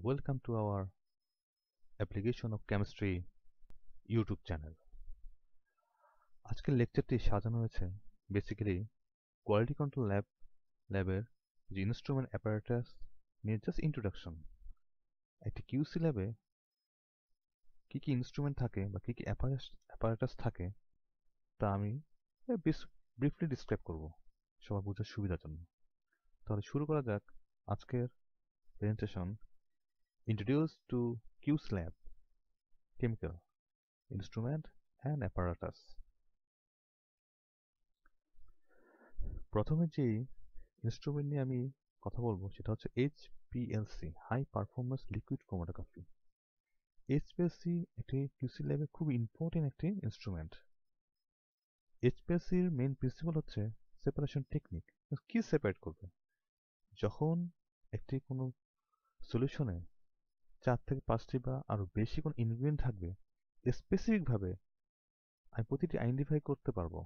Welcome to our application of chemistry YouTube channel. আজকের লেকচারটি সাজানো হয়েছে বেসিক্যালি কোয়ালিটি কন্ট্রোল ল্যাবের যে ইনস্ট্রুমেন্ট অ্যাপারেটাস নিয়ে জাস্ট ইন্ট্রোডাকশন। একটি কিউসি ল্যাবে কী কী ইনস্ট্রুমেন্ট থাকে বা কী কী অ্যাপারেটাস থাকে তা আমি ব্রিফলি ডিসক্রাইব করব সবার বোঝার সুবিধার জন্য। তাহলে শুরু করা যাক আজকের presentation. Introduce two QC lab chemical instrument and apparatus। প্রথমে যে ইনস্ট্রুমেন্ট নিয়ে আমি কথা বলবো সেটা হচ্ছে HPLC, high performance liquid chromatography. HPLC একটি কিউসি ল্যাবে খুব ইম্পর্টেন্ট একটি ইনস্ট্রুমেন্ট। HPLC এর মেইন প্রিন্সিপাল হচ্ছে সেপারেশন টেকনিক। কি সেপারেট করবে? যখন একটি কোনো সলিউশনে 4 থেকে 5টি বা আরো বেশি কোনো ইনগ্রেডিয়েন্ট থাকবে, স্পেসিফিকভাবে আমি প্রতিটি আইডেন্টিফাই করতে পারবো।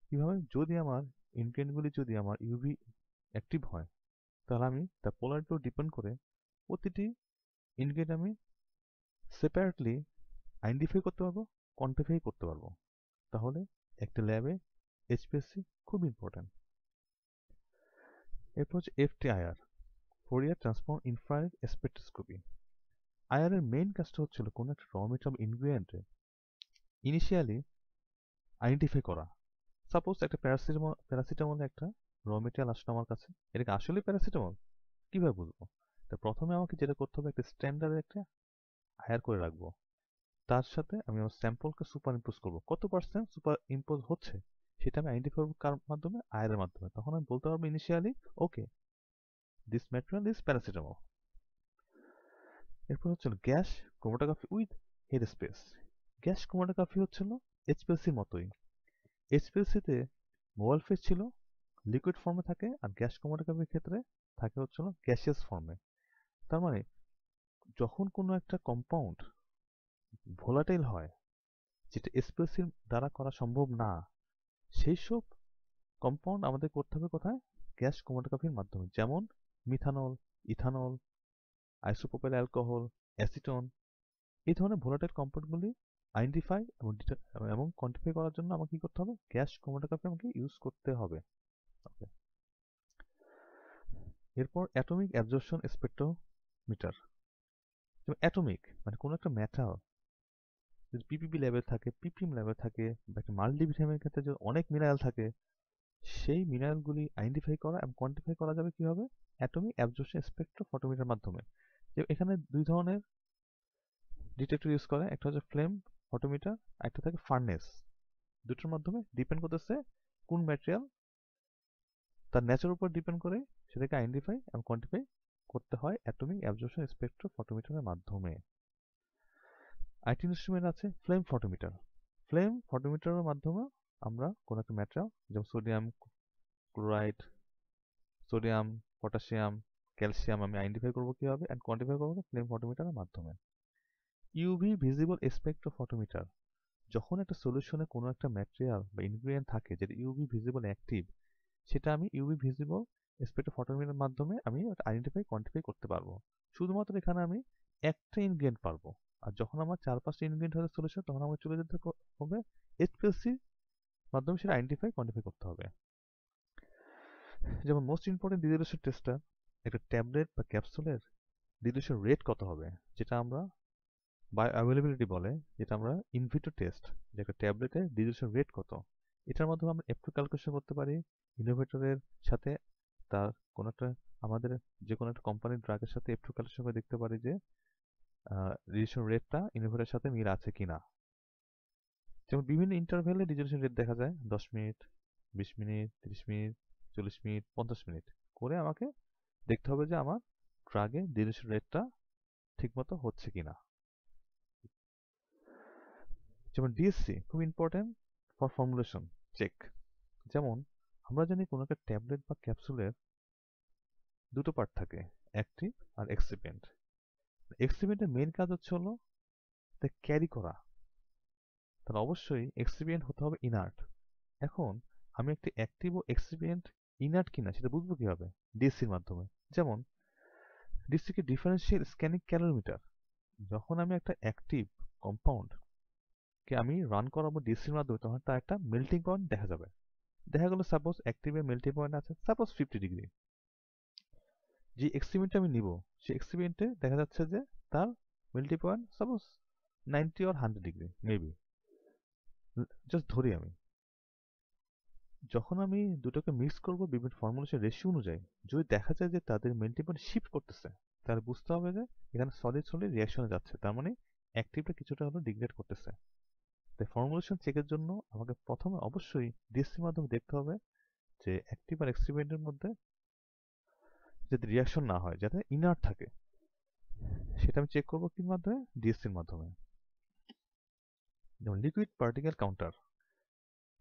কিভাবে? যদি আমার ইনগ্রেডিয়েন্টগুলি যদি আমার ইউভি অ্যাক্টিভ হয়, তাহলে আমি তার পোলারিটির উপর ডিপেন্ড করে প্রতিটি ইনগ্রেডিয়েন্ট আমি সেপারেটলি আইডেন্টিফাই করতে পারবো, কোয়ান্টিফাই করতে পারবো। তাহলে একটা ল্যাবে এইচপিএসসি খুব ইম্পর্ট্যান্ট। এরপর হচ্ছে FTIR, Fourier transform infrared spectroscopy. IR এর মেইন কাজটা হচ্ছিল কোনো একটা র মেটেরিয়াল ইনগ্রেডিয়েন্টে ইনিশিয়ালি আইডেন্টিফাই করা। সাপোজ একটা প্যারাসিটামল একটা র মেটেরিয়াল আসলো আমার কাছে, এটাকে আসলে প্যারাসিটামল কিভাবে বুঝবো? তো প্রথমে আমাকে যেটা করতে হবে, একটা স্ট্যান্ডার্ড একটা আয়ার করে রাখবো। তার সাথে আমি আমার স্যাম্পলকে সুপার ইম্পোজ করবো। কত পার্সেন্ট সুপার ইম্পোজ হচ্ছে সেটা আমি আইডেন্টিফাই করবো কার মাধ্যমে? আয়ারের মাধ্যমে। তখন আমি বলতে পারবো initially okay this material is paracetamol. এরপর হচ্ছিল gas chromatography with head space. Gas chromatography হচ্ছিল এইচপিএলসির মতোই। এইচপিএলসিতে মোবাইল ফেজ ছিল লিকুইড ফর্মে থাকে, আর গ্যাস ক্রোমাটোগ্রাফির ক্ষেত্রে থাকে হচ্ছিল গ্যাসিয়াস ফর্মে। তার মানে যখন কোনো একটা কম্পাউন্ড ভোলাটাইল হয়, যেটা এইচপিএলসির দ্বারা করা সম্ভব না, সেই সব কম্পাউন্ড আমাদের করতে হবে কোথায়? গ্যাস ক্রোমাটোগ্রাফির মাধ্যমে। যেমন methanol, ethanol, isopropyl alcohol, acetone. এই ধরনের ভোলাটাইল কম্পাউন্ডগুলি আইডেন্টিফাই এবং কোয়ান্টিফাই করার জন্য আমাকে কি করতে হবে? গ্যাস ক্রোমাটোগ্রাফি আমাকে ইউজ করতে হবে। এরপর অ্যাটমিক অ্যাবজর্পশন স্পেকট্রোমিটার। অ্যাটমিক মানে কোনো একটা মেটাল যদি পিপিবি লেভেল থাকে, পিপিএম লেভেল থাকে, বা একটা মাল্টিভিটামিনের ক্ষেত্রে যদি অনেক মিনারেল থাকে, সেই মিনারেলগুলি আইডেন্টিফাই করা এবং কোয়ান্টিফাই করা যাবে কিভাবে? অ্যাটমিক অ্যাবজর্পশন স্পেকট্রোফটোমিটার মাধ্যমে। এখানে দুই ধরনের ডিটেক্টর ইউজ করে, একটা হচ্ছে ফ্লেম ফটোমিটার, একটা থাকে ফার্নেস। দুটোর মাধ্যমে ডিপেন্ড করতেছে কোন ম্যাটেরিয়াল, তার নেচার উপর ডিপেন্ড করে সেটাকে আইডেন্টিফাই এবং কোয়ান্টিফাই করতে হয় অ্যাটমিক অ্যাবজর্পশন স্পেকট্রোফটোমিটারের মাধ্যমে। আরেকটি ইনস্ট্রুমেন্ট আছে ফ্লেম ফটোমিটার। ফ্লেম ফটোমিটারের মাধ্যমে আমরা কোনো একটা ম্যাটেরিয়াল, যেমন sodium chloride, sodium, potassium, calcium, আমি আইডেন্টিফাই করবো কিভাবে এন্ড কোয়ান্টিফাই করবো? ফ্লেম ফটোমিটারের মাধ্যমে। UV visible spectrophotometer. যখন একটা সলিউশনে কোনো একটা ম্যাটেরিয়াল বা ইনগ্রেডিয়েন্ট থাকে যেটা ইউভি ভিজিবল অ্যাক্টিভ, সেটা আমি ইউভি ভিজিবল স্পেকট্রোফটোমিটারের মাধ্যমে আমি আইডেন্টিফাই কোয়ান্টিফাই করতে পারবো। শুধুমাত্র এখানে আমি একটা ইনগ্রেডিয়েন্ট পারবো। আর যখন আমার 4-5টা ইনগ্রেডিয়েন্ট হলে সলিউশন, তখন আমার চলে যেতে হবে এইচপিএলসি মাধ্যমে সেটা আইডেন্টিফাই কোয়ান্টিফাই করতে হবে। যেমন মোস্ট ইম্পর্টেন্ট ডিসোলিউশন টেস্টটা, একটা ট্যাবলেট বা ক্যাপসুলের ডিসোলিউশন রেট কত হবে, যেটা আমরা বায়ো অ্যাভেলেবিলিটি বলে, যেটা আমরা ইনভিট্রো টেস্ট, যে একটা ট্যাবলেটের ডিসোলিউশন রেট কত, এটার মাধ্যমে আমরা এফ2 ক্যালকুলেশন করতে পারি। ইনোভেটরের সাথে তার কোনো একটা, আমাদের যে কোনো একটা কোম্পানির ড্রাগের সাথে এফ2 ক্যালকুলেশন করে দেখতে পারি যে ডিসোলিউশন রেটটা ইনোভেটরের সাথে মিল আছে কিনা। যেমন বিভিন্ন ইন্টারভ্যালে ডিসোলিউশন রেট দেখা যায়, 10 minute, 20 minute, 30 minute, 40 minute, 50 minute করে আমাকে দেখতে হবে যে আমার ড্রাগে ডিসোলিউশন রেটটা ঠিকমতো হচ্ছে কিনা। যেমন ডিএসসি খুব ইম্পর্টেন্ট ফর ফর্মুলেশন চেক। যেমন আমরা জানি কোনো একটা ট্যাবলেট বা ক্যাপসুলের দুটো পার্ট থাকে, অ্যাক্টিভ আর এক্সিপিয়েন্ট। এক্সিপিয়েন্টের মেইন কাজ হচ্ছে হলো ক্যারি করা, তাহলে অবশ্যই এক্সিপিয়েন্ট হতে হবে ইনার্ট। এখন আমি একটি অ্যাক্টিভ ও এক্সিপিয়েন্ট ইনার্ট কিনা সেটা বুঝবো কিভাবে? ডিএসসির মাধ্যমে। যেমন ডিসি কি ডিফারেন্সিয়াল স্ক্যানিং ক্যালোরিমিটার। যখন আমি একটা অ্যাক্টিভ কম্পাউন্ড কে আমি রান করাবো ডিসির মাধ্যমে, তখন তার একটা মেল্টিং পয়েন্ট দেখা যাবে। দেখা গেল সাপোজ অ্যাক্টিভের মেল্টিং পয়েন্ট আছে সাপোজ 50 ডিগ্রি। যে এক্সপেরিমেন্টটা আমি নিব, সেই এক্সপেরিমেন্টে দেখা যাচ্ছে যে তার melting point suppose 90 or 100 degree maybe, just ধরি আমি। যখন আমি দুটোকে মিক্স করব বিভিন্ন ফর্মুলেশন রেশিও অনুযায়ী, যদি দেখা যায় যে তাদের মেল্টিং পয়েন্ট শিফট করতেছে, তাহলে বুঝতে হবে যে এখানে সলিড সলিড রিয়াকশনে যাচ্ছে, তার মানে অ্যাক্টিভটা কিছুটা হলো ডিগ্রেড করতেছে। তাই ফর্মুলেশন চেকের জন্য আমাকে প্রথমে অবশ্যই ডিএসসির মাধ্যমে দেখতে হবে যে অ্যাক্টিভ আর এক্সপেরিমেন্টের মধ্যে যাতে রিয়াকশন না হয়, যাতে ইনার্ট থাকে, সেটা আমি চেক করবো কির মাধ্যমে, ডিএসসির মাধ্যমে। যেমন লিকুইড পার্টিকেল কাউন্টার,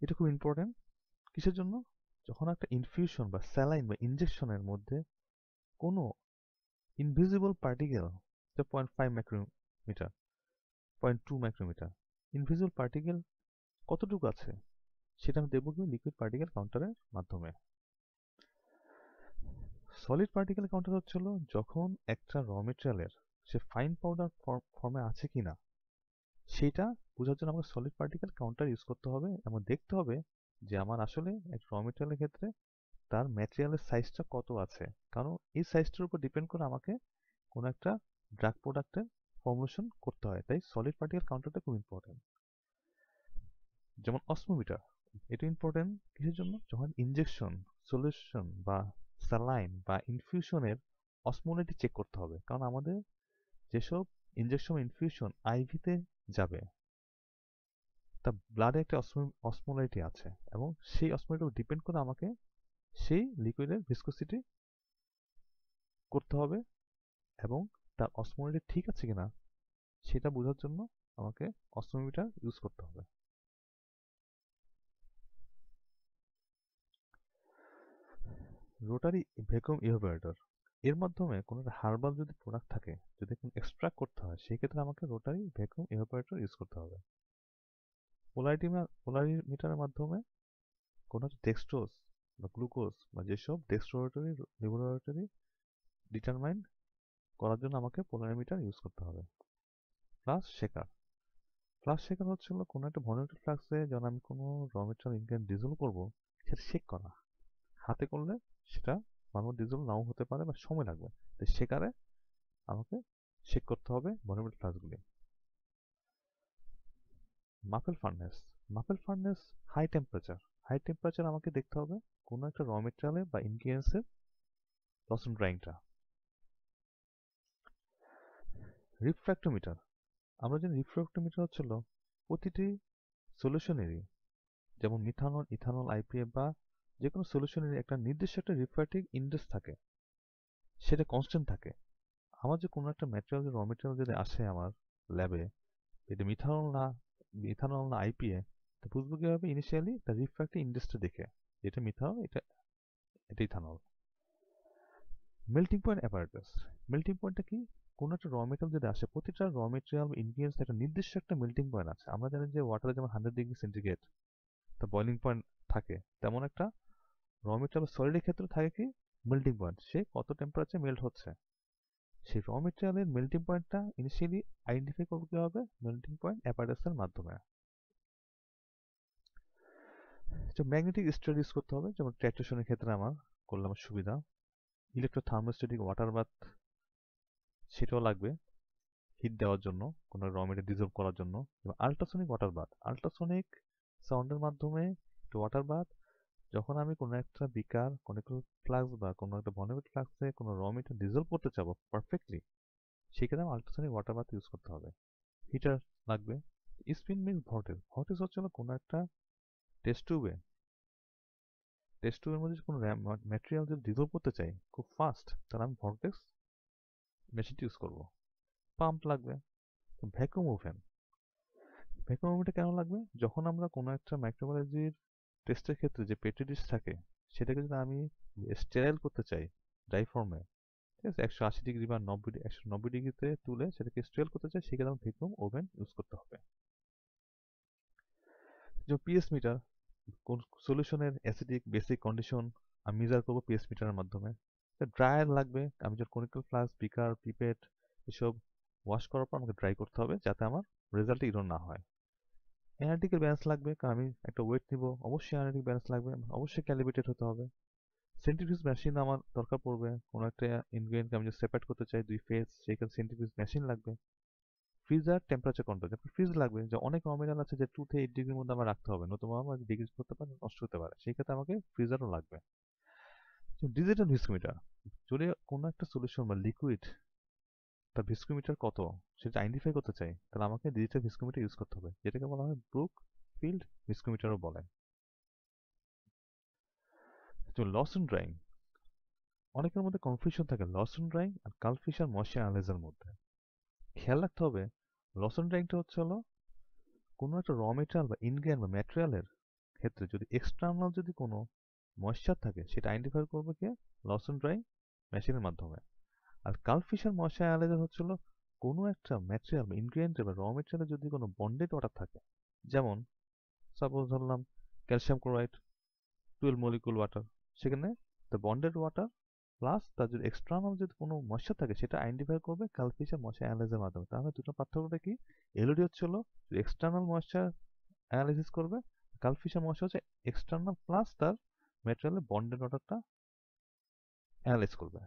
এটা খুব ইম্পর্টেন্ট। কিসের জন্য? যখন একটা ইনফিউশন বা স্যালাইন বা ইনজেকশনের মধ্যে কোনো invisible particle, 0.5 micrometre, 0.2 micrometre invisible particle কতটুকু আছে, সেটা আমি দেখবো কি লিকুইড পার্টিকেল কাউন্টারের মাধ্যমে। সলিড পার্টিকেল কাউন্টার হচ্ছিল যখন একটা র মেটেরিয়ালের সে ফাইন পাউডার ফর্মে আছে কিনা, সেটা বোঝার জন্য আমাকে সলিড পার্টিকেল কাউন্টার ইউজ করতে হবে এবং দেখতে হবে যে আমার আসলে এক র মেটেরিয়ালের ক্ষেত্রে তার ম্যাটেরিয়ালের সাইজটা কত আছে। কারণ এই সাইজটার উপর ডিপেন্ড করে আমাকে কোনো একটা ড্রাগ প্রোডাক্টের ফর্মুলেশন করতে হয়, তাই সলিড পার্টিকেল কাউন্টারটা খুব ইম্পর্টেন্ট। যেমন অসমোমিটার, এটা ইম্পর্টেন্ট কিসের জন্য? যখন ইনজেকশন, সলিউশন বা স্যালাইন বা ইনফিউশনের অসমোলারিটি চেক করতে হবে, কারণ আমাদের যেসব ইনজেকশন ইনফিউশন আইভিতে যাবে, তা ব্লাডে একটা অসমোলারিটি আছে এবং সেই অসমোলারিটি ডিপেন্ড করে আমাকে সেই লিকুইডের ভিসকোসিটি করতে হবে এবং তার অসমোলারিটি ঠিক আছে কিনা সেটা বোঝার জন্য আমাকে অসমোমিটার ইউজ করতে হবে। রোটারি ভ্যাকুয়াম ইভাপোরেটর, এর মাধ্যমে কোনো একটা হার্বাল যদি প্রোডাক্ট থাকে, যদি কোনো এক্সট্রাক্ট করতে হয়, সেই ক্ষেত্রে আমাকে রোটারি ভ্যাকুয়াম ইভাপোরেটর ইউজ করতে হবে। পোলারিমিটারের মাধ্যমে কোনো একটা ডেক্সট্রোজ বা গ্লুকোজ বা যেসব ডেক্সট্রোরেটরি ল্যাবরেটরি ডিটারমাইন করার জন্য আমাকে পোলারিমিটার ইউজ করতে হবে। প্লাস শেকার, ফ্লাক্স শেকার হচ্ছে হলো কোনো একটা ভলিউমেট্রিক ফ্লাক্সে যখন আমি কোনো র মেটেরিয়াল ইনগ্রেডিয়েন্ট ডিজলভ করবো, সেটা শেক করা। হাতে করলে সেটা ভালো ডিজলভ নাও হতে পারে বা সময় লাগবে, তাই শেকারে আমাকে শেক করতে হবে ভলিউমেট্রিক ফ্লাক্সগুলি। Muffle furnace, muffle furnace high temperature আমাকে দেখতে হবে কোনো একটা র মেটেরিয়ালে বা ইনগ্রিডিয়েন্টসের লস এন্ড ড্রাইংটা। রিফ্র্যাক্টোমিটার, আমরা জানি রিফ্র্যাক্টোমিটার হচ্ছিল প্রতিটি সলিউশনেরই, যেমন মিথানল, ইথানল, আইপিএ বা যে কোনো সলিউশনের একটা নির্দিষ্ট একটা রিফ্র্যাক্টিভ ইন্ডেক্স থাকে, সেটা কনস্ট্যান্ট থাকে। আমার যে কোনো একটা ম্যাটেরিয়াল, র মেটেরিয়াল যদি আসে আমার ল্যাবে, এটা মিথানল না আইপিএ, তো বুঝবো কিভাবে? ইনিশিয়ালি তার রিফ্র্যাক্টিভ ইন্ডেক্সটা দেখে, এটা মিথানল, এটা ethanol. Melting point apparatus, melting পয়েন্টটা কি? কোনো একটা র মেটেরিয়াল যদি আসে, প্রতিটা র মেটেরিয়াল ইনগ্রিডিয়েন্টস একটা নির্দিষ্ট একটা মেল্টিং পয়েন্ট আছে। আমরা জানি যে ওয়াটারে যেমন 100 ডিগ্রি সেন্টিগ্রেড তা বয়লিং পয়েন্ট থাকে, তেমন একটা র মেটেরিয়াল সলিডের ক্ষেত্রে থাকে কি মেল্টিং পয়েন্ট, সে কত টেম্পারেচার মেল্ট হচ্ছে। সেই র মেটেরিয়ালের মেল্টিং পয়েন্টটা ইনিশিয়ালি আইডেন্টিফাই করবো কিভাবে? মেল্টিং পয়েন্ট অ্যাপারেটাসের মাধ্যমে। ম্যাগনেটিক স্টাডি ইউজ করতে হবে, যেমন ট্রাকটেশনের ক্ষেত্রে আমার করলে আমার সুবিধা। ইলেকট্রোথার্মোস্ট্যাটিক ওয়াটার বাথ, সেটাও লাগবে হিট দেওয়ার জন্য, কোনো র মেটেরিয়াল ডিজলভ করার জন্য। এবং আল্ট্রাসনিক ওয়াটার বাথ, আল্ট্রাসনিক সাউন্ডের মাধ্যমে ওয়াটার বাথ, যখন আমি কোনো একটা বিকার কনিক্যাল ফ্লাক্স বা কোনো একটা ভলিউমেট্রিক ফ্লাক্সে কোনো র মেটেরিয়াল ডিজলভ করতে চাবো পারফেক্টলি, সেক্ষেত্রে আমার আল্ট্রাসনিক ওয়াটার বাথ ইউজ করতে হবে। হিটার লাগবে। স্পিন মিনস ভর্টেক্স, ভর্টেক্স হচ্ছে কোনো একটা টেস্ট টিউবের মধ্যে কোনো ম্যাটেরিয়াল যদি ডিজলভ করতে চাই খুব ফাস্ট, তাহলে আমি ভর্টেক্স মেশিনটি ইউজ করবো। পাম্প লাগবে। ভ্যাকুয়াম ওভেন, ভ্যাকুয়াম ওভেনটা কেন লাগবে? যখন আমরা কোনো একটা মাইক্রোবায়োলজির টেস্টের ক্ষেত্রে যে পেট্রি ডিশ থাকে, সেটাকে যদি আমি স্টেরাইল করতে চাই ড্রাই ফর্মে, ঠিক আছে, 180 ডিগ্রি বা 190 ডিগ্রিতে তুলে সেটাকে স্টেরাইল করতে চাই, সেক্ষেত্রে আমার ভ্যাকুয়াম ওভেন ইউজ করতে হবে। যে পিএস মিটার, কোন সলিউশনের অ্যাসিডিক বেসিক কন্ডিশন আমি মেজার করবো পিএস মিটারের মাধ্যমে। ড্রায়ার লাগবে, আমি যখন কনিক্যাল ফ্লাস্ক, বিকার, পিপেট এসব ওয়াশ করার পর আমাকে ড্রাই করতে হবে যাতে আমার রেজাল্টে ইরর না হয়। অ্যানালিটিক্যাল ব্যালেন্স লাগবে, কারণ আমি একটা ওয়েট নিব, অবশ্যই অ্যানালিটিক ব্যালেন্স লাগবে, অবশ্যই ক্যালিব্রেটেড হতে হবে। সেন্ট্রিফিউজ মেশিন আমার দরকার পড়বে, কোনো একটা ইনগ্রেডিয়েন্টকে আমি যদি সেপারেট করতে চাই 2 ফেজ, সেখানে সেন্ট্রিফিউজ মেশিন লাগবে। ফ্রিজার টেম্পারেচার কন্ট্রোল, ফ্রিজ লাগবে, যে অনেক র মেটেরিয়াল আছে যে 2 থেকে 8 ডিগ্রির মধ্যে আমার রাখতে হবে, নতুবা আমার ডিগ্রিজ করতে পারে, নষ্ট হতে পারে, সেই ক্ষেত্রে আমাকে ফ্রিজারও লাগবে। ডিজিটাল ভিস্কোমিটার, যদি কোনো একটা সলিউশন বা লিকুইড তার ভিস্কোমিটার কত সেটা আইডেন্টিফাই করতে চাই, তাহলে আমাকে ডিজিটাল ভিস্কোমিটার ইউজ করতে হবে, যেটাকে বলা হয় ব্রুক ফিল্ড ভিস্কোমিটারও বলে। তো লস এন্ড ড্রাইং, অনেকের মধ্যে কনফিউশন থাকে লস এন্ড ড্রাইং আর কালফিশ আর ময়েশ্চার অ্যানালাইজার মধ্যে। খেয়াল রাখতে হবে, লস এন্ড ড্রাইংটা হচ্ছে হলো কোনো একটা র মেটেরিয়াল বা ইনগ্রেডিয়েন্ট বা ম্যাটেরিয়ালের ক্ষেত্রে যদি এক্সটার্নাল যদি কোনো ময়েশ্চার থাকে সেটা আইডেন্টিফাই করবে কে, লস এন্ড ড্রাইং মেশিনের মাধ্যমে। আর কালফিশার ময়েশ্চার অ্যানালাইজার হচ্ছে হলো কোনো একটা ম্যাটেরিয়াল বা ইনগ্রেডিয়েন্টে বা র মেটেরিয়ালে যদি কোনো বন্ডেড ওয়াটার থাকে, যেমন সাপোজ ধরলাম ক্যালসিয়াম ক্লোরাইড 12 মলিকুল ওয়াটার, সেখানে দ্য বন্ডেড ওয়াটার প্লাস তার যদি এক্সটার্নাল যদি কোনো ময়েশ্চার থাকে সেটা আইডেন্টিফাই করবে কালফিশার ময়েশ্চার অ্যানালাইজারের মাধ্যমে। তাহলে দুটো পার্থক্যটা কি, এলওডি হচ্ছে হলো এক্সটার্নাল ময়েশ্চার অ্যানালাইসিস করবে, কালফিশার ময়েশ্চার হচ্ছে এক্সটার্নাল প্লাস তার ম্যাটেরিয়ালের বন্ডেড ওয়াটারটা অ্যানালাইজ করবে।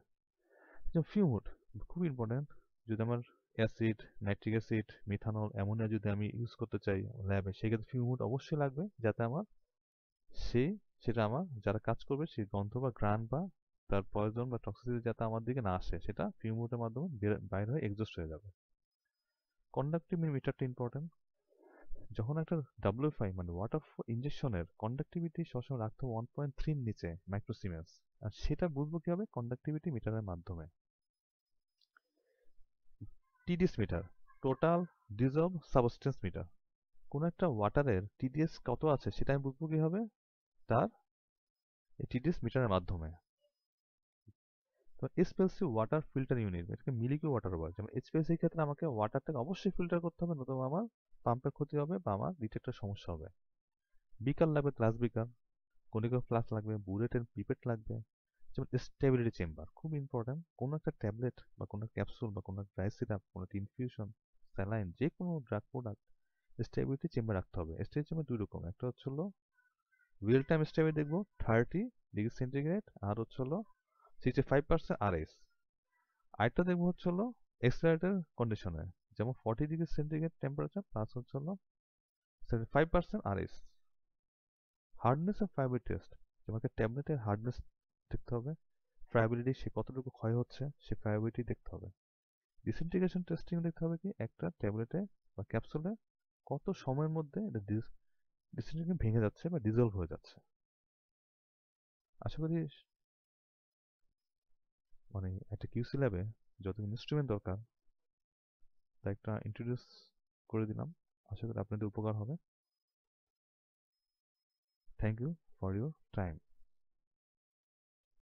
যেমন ফিউমুড খুব ইম্পর্টেন্ট, যদি আমার acid, nitric acid, methanol, ammonia যদি আমি ইউজ করতে চাই ল্যাবে, সেক্ষেত্রে ফিউমুড অবশ্যই লাগবে, যাতে আমার সেই সেটা আমার যারা কাজ করবে সেই গন্ধ বা ঘ্রাণ বা তার পয়জন বা টক্সিসিটি যাতে আমার দিকে না আসে, সেটা ফিউমুডের মাধ্যমে বাইরে হয়ে এক্সজস্ট হয়ে যাবে। কন্ডাক্টিভ মিটারটা ইম্পর্টেন্ট, যখন একটা ডাব্লিউএফআই মানে ওয়াটার ইনজেকশনের কন্ডাক্টিভিটি সবসময় রাখতে হবে 1.3 নিচে মাইক্রোসিমেন্স, আর সেটা বুঝবো কিভাবে, কন্ডাক্টিভিটি মিটারের মাধ্যমে। TDS meter, total dissolve substance meter, কোন একটা ওয়াটারের টিডিএস কত আছে সেটা আমি বুঝবো কিভাবে, তার টিডিএস মিটারের মাধ্যমে। তো এসপিএলসি ওয়াটার ফিল্টার ইউনিট, এটাকে মিলিকি ওয়াটার বলে। যেমন এইচপিএলসি ক্ষেত্রে আমাকে ওয়াটারটাকে অবশ্যই ফিল্টার করতে হবে, নতুবা আমার পাম্পের ক্ষতি হবে বা আমার ডিটেক্টর সমস্যা হবে। বিকার লাগবে, গ্লাস বিকার, কনিক্যাল ফ্লাস্ক লাগবে, বুলেটের পিপেট লাগবে। যেমন স্টেবিলিটি চেম্বার খুব ইম্পর্টেন্ট, কোনো একটা ট্যাবলেট বা কোনো ক্যাপসুল বা কোনো ড্রাই সিরাপ, কোনো ইনফিউশন, স্যালাইন, যে কোনো ড্রাগ প্রোডাক্ট স্টেবিলিটি চেম্বার রাখতে হবে। স্টেবিলিটি চেম্বার দুই রকম, একটা হচ্ছে হলো রিয়েল টাইম স্টেবিলিটি দেখবো 30 ডিগ্রি সেন্টিগ্রেড, আর হচ্ছে হলো 65% আরএস। আরেকটা দেখবো হচ্ছে হলো এক্সেলারেটর কন্ডিশনে, যেমন 40 ডিগ্রি সেন্টিগ্রেড টেম্পারেচার প্লাস হচ্ছে হলো 75% আরএস। হার্ডনেস অফ ফ্রাইবিলিটি টেস্ট, তোমাকে ট্যাবলেটের হার্ডনেস দেখতে হবে, ফ্রাইবিলিটি সে কতটুকু ক্ষয় হচ্ছে সে ফ্রাইবিলিটি দেখতে হবে। ডিসইন্টিগ্রেশন টেস্টিং দেখতে হবে কি একটা ট্যাবলেটে বা ক্যাপসুলে কত সময়ের মধ্যে এটা ডিসইন্টিগ্রেশন ভেঙে যাচ্ছে বা ডিজলভ হয়ে যাচ্ছে। আশা করি মানে একটা কিউসি ল্যাবে যত ইনস্ট্রুমেন্ট দরকার তা একটা ইন্ট্রোডিউস করে দিলাম, আশা করি আপনাদের উপকার হবে। Thank you for your time.